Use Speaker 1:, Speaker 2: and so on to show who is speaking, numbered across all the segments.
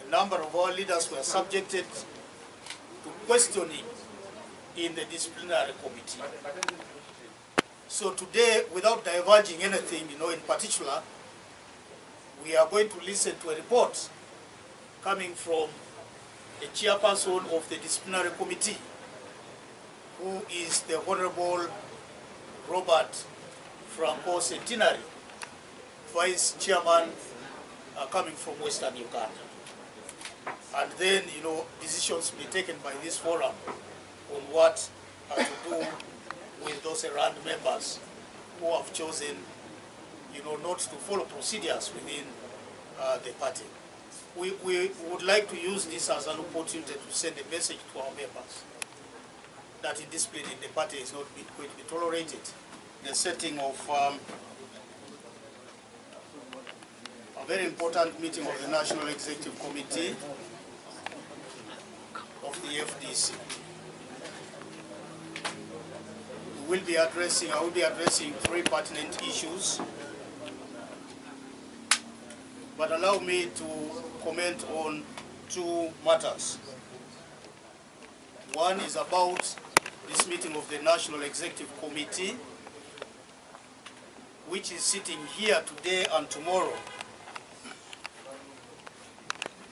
Speaker 1: number of our leaders were subjected to questioning in the disciplinary committee. So today, without diverging anything, in particular, we are going to listen to a report coming from the chairperson of the disciplinary committee, who is the Honorable Robert Franco Centenary, Vice Chairman coming from Western Uganda. And then, decisions will be taken by this forum on what to do with those errand members who have chosen, not to follow procedures within the party. We would like to use this as an opportunity to send a message to our members that indiscipline in the party is not going to be tolerated in the setting of a very important meeting of the National Executive Committee of the FDC. I will be addressing three pertinent issues, but allow me to comment on two matters. One is about this meeting of the National Executive Committee, which is sitting here today and tomorrow.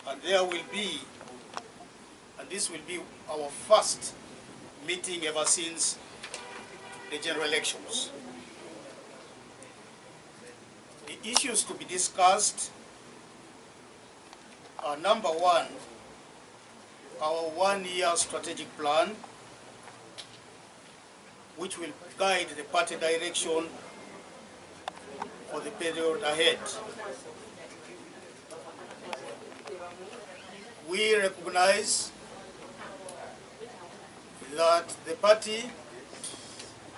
Speaker 1: And there will be, and this will be our first meeting ever since the general elections. The issues to be discussed are, number one, our one-year strategic plan, which will guide the party direction for the period ahead. We recognize that the party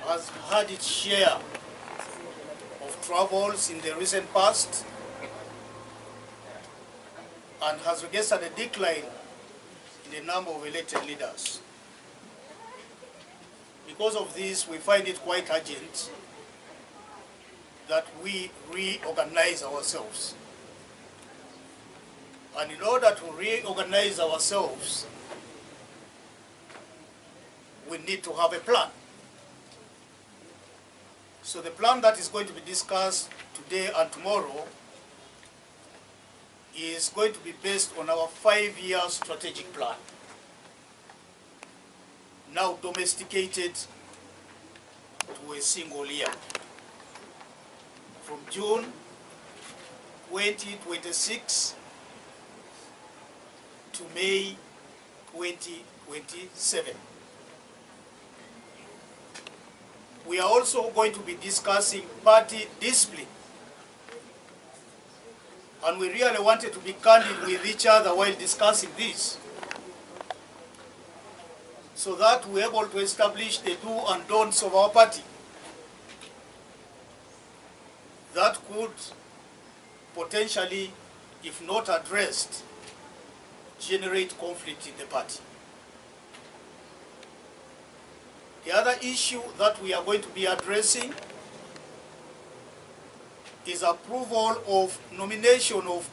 Speaker 1: has had its share of troubles in the recent past and has registered a decline in the number of elected leaders. Because of this, we find it quite urgent that we reorganize ourselves. And in order to reorganize ourselves, we need to have a plan. So the plan that is going to be discussed today and tomorrow is going to be based on our 5-year strategic plan, now domesticated to a single year. From June 2026 to May 2027. We are also going to be discussing party discipline. And we really wanted to be candid with each other while discussing this, so that we're able to establish the do and don'ts of our party that could potentially, if not addressed, generate conflict in the party. The other issue that we are going to be addressing is approval of nomination of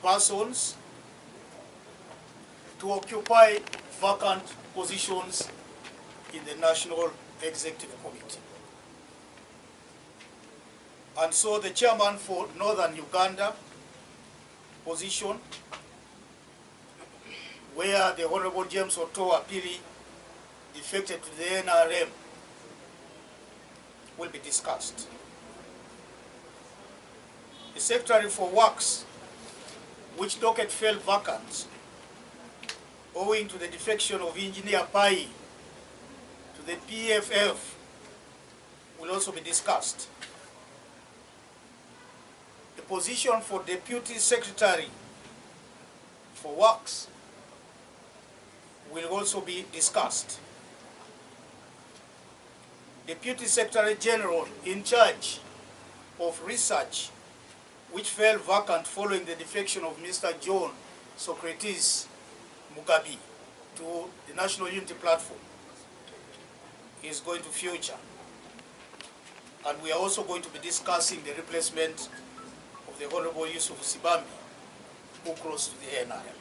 Speaker 1: persons to occupy vacant positions in the National Executive Committee. And so the chairman for Northern Uganda position, where the Honorable James Otoa Pili defected to the NRM, will be discussed. The Secretary for Works, which docket fell vacant owing to the defection of Engineer Pai to the PFF, will also be discussed. The position for Deputy Secretary for Works will also be discussed. Deputy Secretary General in charge of research, which fell vacant following the defection of Mr. John Socrates Mugabe to the National Unity Platform, is going to future. And we are also going to be discussing the replacement of the Honorable Yusuf Sibambi who cross to the NRM.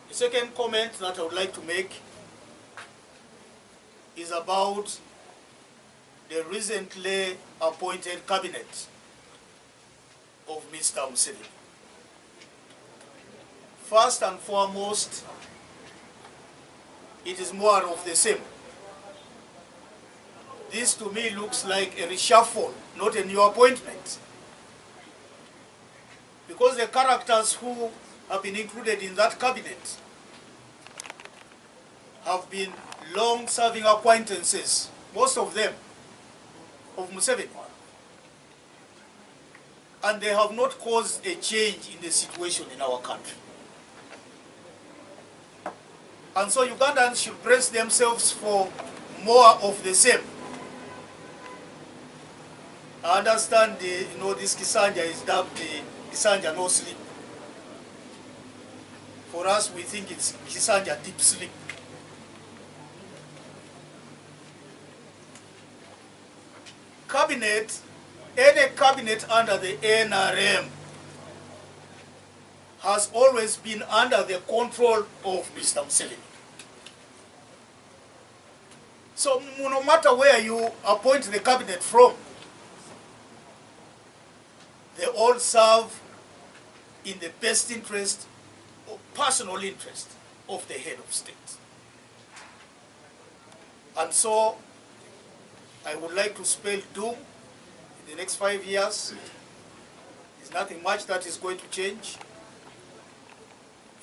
Speaker 1: The second comment that I would like to make is about the recently appointed cabinet of Mr. Museveni. First and foremost, it is more of the same. This to me looks like a reshuffle, not a new appointment. Because the characters who have been included in that cabinet have been long-serving acquaintances, most of them, of Museveni. And they have not caused a change in the situation in our country. And so Ugandans should brace themselves for more of the same. I understand this Kisanja is dubbed the Kisanja no sleep. For us, we think it's Kisanja deep sleep. Cabinet, any cabinet under the NRM has always been under the control of Mr. Museveni. So no matter where you appoint the cabinet from, they all serve in the best interest or personal interest of the head of state. And so I would like to spell doom in the next 5 years. There's nothing much that is going to change.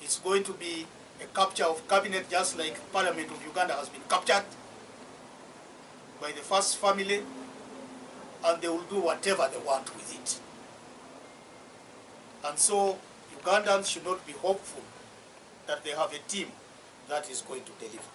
Speaker 1: It's going to be a capture of cabinet, just like Parliament of Uganda has been captured by the first family, and they will do whatever they want with it. And so Ugandans should not be hopeful that they have a team that is going to deliver.